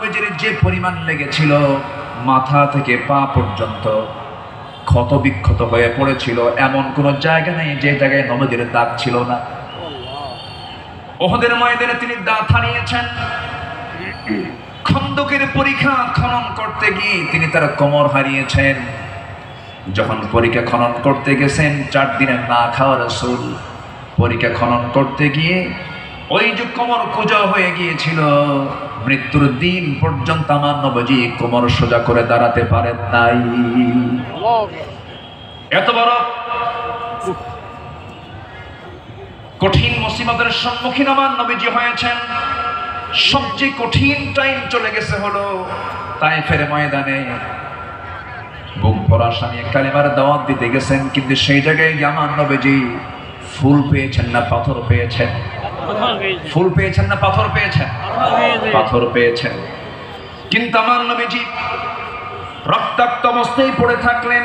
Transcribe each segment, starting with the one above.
নবীজির যে পরিমাণ লেগেছিল, মাথা থেকে পা পর্যন্ত ক্ষত বিক্ষত হয়ে পড়েছিল। এমন কোন জায়গা নেই যে জায়গায় নবীজির দাগ ছিল না। উহুদের ময়দানে তিনি দাঁত হারিয়েছেন। খন্দকের পরীক্ষা খনন করতে গিয়ে তিনি তার কোমর হারিয়েছেন। যখন পরীক্ষা খনন করতে গেছেন, 4 দিনের না খাওয়া রাসূল পরীক্ষা খনন করতে গিয়ে ওই যে কোমর কুঁজো হয়ে গিয়েছিল, মৃত্যুর দিন পর্যন্ত আমার নবীজি কোমর সোজা করে দাঁড়াতে পারেন নাই। এত বড় কঠিন মুসিবতের সম্মুখীন আমার নবীজি হয়েছেন। সবচেয়ে কঠিন টাইম চলে গেছে হলো তায়েফের ময়দানে। বুক ভরা স্বামী কালেমার দাওয়াত দিতে গেছেন, কিন্তু সেই জায়গায় আমার নবীজি ফুল পেয়েছেন না পাথর পেয়েছেন? ফুল পেয়েছেন না পাথর পেয়েছেন? পাথর পেয়েছেন। কিন্তু আমার নবীজি রক্তাক্ত অবস্থায় পড়ে থাকলেন।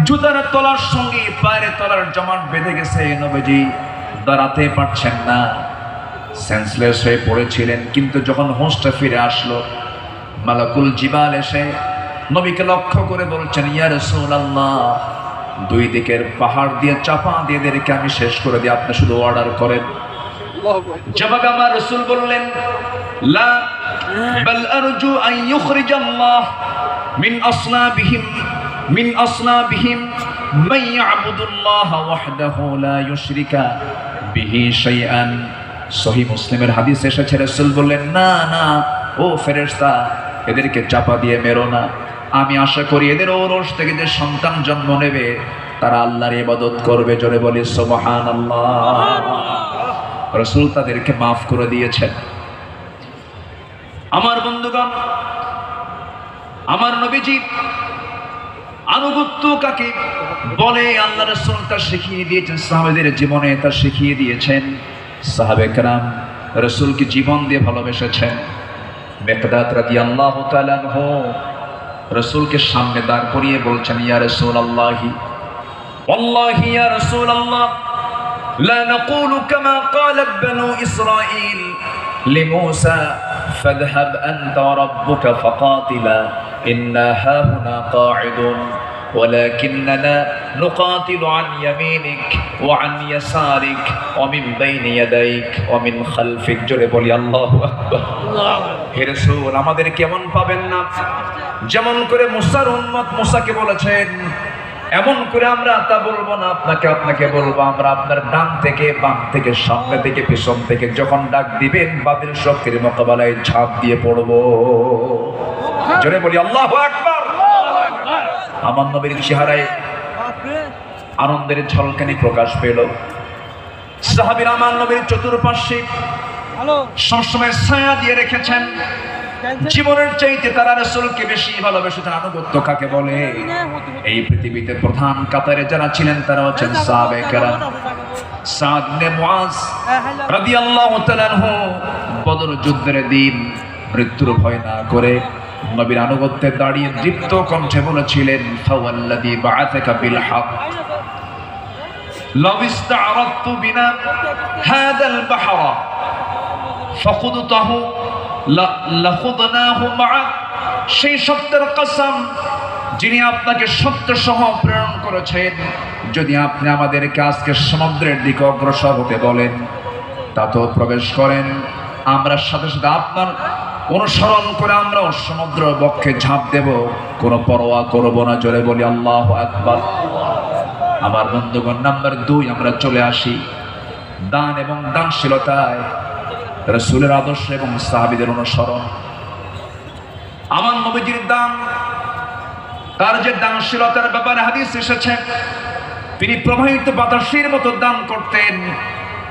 জুতার তলার সঙ্গে পায়ের তলার জমাট বেঁধে গেছে। নবীজি দাঁড়াতে পারছেন না, সেন্সলেস হয়ে পড়েছিলেন। কিন্তু যখন হোঁশটা ফিরে আসলো, মালাকুল জিবাল এসে নবীকে লক্ষ্য করে বলছেন, ইয়া রাসূলুল্লাহ, 2 দিকের পাহাড় দিয়ে চাপা দিয়ে এদেরকে আমি শেষ করে দিই, আপনি শুধু অর্ডার করেন। জবাবে আমার রাসূল বললেন, লা বাল আরজু আন ইউখরিজাল্লাহ মিন আসনাবিহিম মান ইয়াবুদুল্লাহ ওয়াহদাহু লা ইউশরিকা বিহি শাইআন। সহিহ মুসলিমের হাদিস এসেছে, রাসূল বললেন, না না ও ফেরেশতা, এদেরকে চাপা দিয়ে মেরো না। আমি আশা করি এদের ওরস থেকে যে সন্তান জন্ম নেবে তারা আল্লাহর ইবাদত করবে। জোরে বলি সুবহানাল্লাহ। রাসূল তাদেরকে মাফ করে দিয়েছেন। আমার বন্ধুগণ, আমার নবীজি আনুগত্য কাকে বলে আল্লাহ রাসূল তা শিখিয়ে দিয়েছেন, সাহাবাদের জীবনে তা শিখিয়ে দিয়েছেন। সাহাবে কেরাম রাসূলকে জীবন দিয়ে ভালোবেসেছেন। মিকদাদ রাদিয়াল্লাহু তাআলা আনহু রাসূলকে সামনে দাঁড় করিয়ে বলছেন, ইয়া রাসূলুল্লাহি ওয়াল্লাহি ইয়া রাসূলুল্লাহ লা নাকুলু কামা ক্বালাত বানু ইসরাঈল লিমূসা ফাযহাব আনতা ওয়া রাব্বুকা ফাকাতিলা ইন্না হাহুনা কাঈদুন ولكننا نقاتل عن يمينك وعن يسارك ومن بين يديك ومن خلفك। জোরে বলি আল্লাহু আকবার। হে রাসূল, আমাদের কেমন পাবেন না, যেমন করে মুসার উম্মত মুসাকে বলেছেন এমন করে আমরা তা বলবো না, আপনাকে বলবো। আমরা আপনার ডান থেকে বাম থেকে সামনে থেকে পিছন থেকে যখন ডাক দিবেন বাতিল শক্তির মোকাবেলায় ঝাঁপ দিয়ে পড়বো। জোরে বলি আল্লাহু আকবার। আমার নবীর চেহারায় আনন্দের ঝলকানি প্রকাশ পেল। সাহাবীরা আমার নবীর চতুর্পার্শ্বে সবসময় ছায়া দিয়ে রেখেছেন। জীবনের চাইতে তারা রাসূলকে বেশি ভালোবেসেছেন। আনুগত্য কাকে বলে? এই পৃথিবীতে প্রধান কাতারে যারা ছিলেন তারা হচ্ছেন সাহাবে কেরাম। সাদ ইবনে মুআজ রাদিয়াল্লাহু তাআলা আনহু বদর যুদ্ধের দিন মৃত্যুর ভয় না করে নবীর আনুগত্যে দাঁড়িয়ে দীপ্ত কণ্ঠে বলেছিলেন, ফাওয়াল্লাযী বাআসাকা বিল হক লাউ ইসতা'রাদতু বিনা হাযাল বাহরা ফাখুদতাহু লাখুদনাহু মা'আক। সেই সত্যের কসম যিনি আপনাকে সত্য সহ প্রেরণ করেছেন, যদি আপনি আমাদেরকে আজকে সমুদ্রের দিকে অগ্রসর হতে বলেন তাতেও প্রবেশ করেন, আমরা সাথে সাথে আপনার অনুসরণ করে আমরাও সমুদ্র বক্ষে ঝাঁপ দেব, কোনো পরোয়া করব না। জোরে বলি আল্লাহু আকবার। আমার বন্ধুগণ, নাম্বার 2 আমরা চলে আসি দান এবং দানশীলতায়, রাসূলের আদর্শ এবং সাহাবীদের অনুসরণ। আমার নবীজির দান, তার যে দানশীলতার ব্যাপারে হাদিস এসেছে, তিনি প্রবাহিত বাতাসের মতো দান করতেন।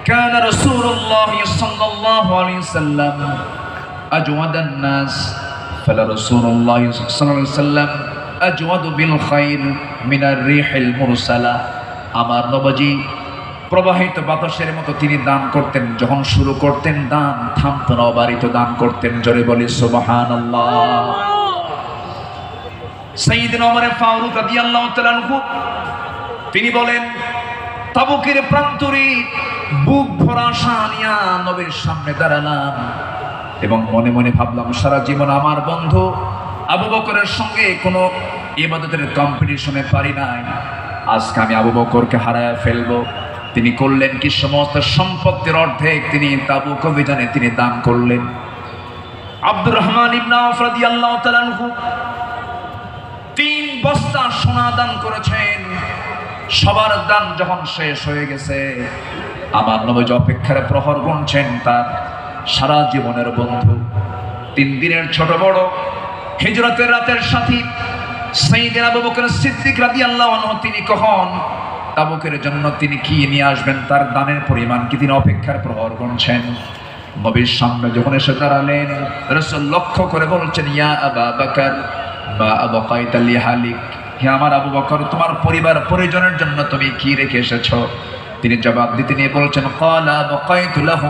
কানা রাসূলুল্লাহ সাল্লাল্লাহু আলাইহি ওয়াসাল্লাম আজওয়াদান নাস, ফালা রাসূলুল্লাহ সাল্লাল্লাহু আলাইহি ওয়াসাল্লাম আজওয়াদু বিল খাইর মিনার রিহিল মুরসালা। আমার নবীজি প্রবাহিত বাতাসের মতো তিনি দান করতেন। যখন শুরু করতেন দান থামতো না, অবারিত দান করতেন। জোরে বলি সুবহানাল্লাহ। সাইয়েদনা ওমর ফারুক রাদিয়াল্লাহু তাআলা আনহু তিনি বলেন, তাবুকের প্রান্তরে বুক ভরা আশা নিয়ে নবীর সামনে দাঁড়ালাম। এবং মনে মনে ভাবলাম সারা জীবন আমার বন্ধু আবু বকরের সঙ্গে কোনো ইবাদতের কম্পিটিশনে পারি নাই, আজকে আমি আবু বকরকে হারায় ফেলবো। তিনি করলেন কি, সমস্ত সম্পত্তির অর্ধেক তিনি তাবুক অভিযানে তিনি দান করলেন। আব্দুর রহমান ইবনে আওফ রাদিয়াল্লাহু তাআলা আনহু 3 বস্তা সোনা দান করেছেন। সবার দান যখন শেষ হয়ে গেছে, আমার নবী অপেক্ষার প্রহর গুনছেন তার সারা জীবনের বন্ধু, 3 দিনের ছোট বড় হিজরতের রাতের সাথী সাইয়েদনা আবু বকর সিদ্দিক রাদিয়াল্লাহু আনহু তিনি কখন তাবুকের জন্য তিনি কি নিয়ে আসবেন, তার দানের পরিমাণ কি, তিনি অপেক্ষার প্রহর গুনছেন। নবীর সামনে যখন এসে দাঁড়ালেন, রাসূল লক্ষ্য করে বলছেন, ইয়া আবা বকর মা আবকাইতা লিহালিক, হে আমার আবু বকর, তোমার পরিবার পরিজনের জন্য তুমি কি রেখে এসেছো? তিনি জবাব দিতে নিয়ে বলছেন, ক্বালা আবকাইতু লাহুম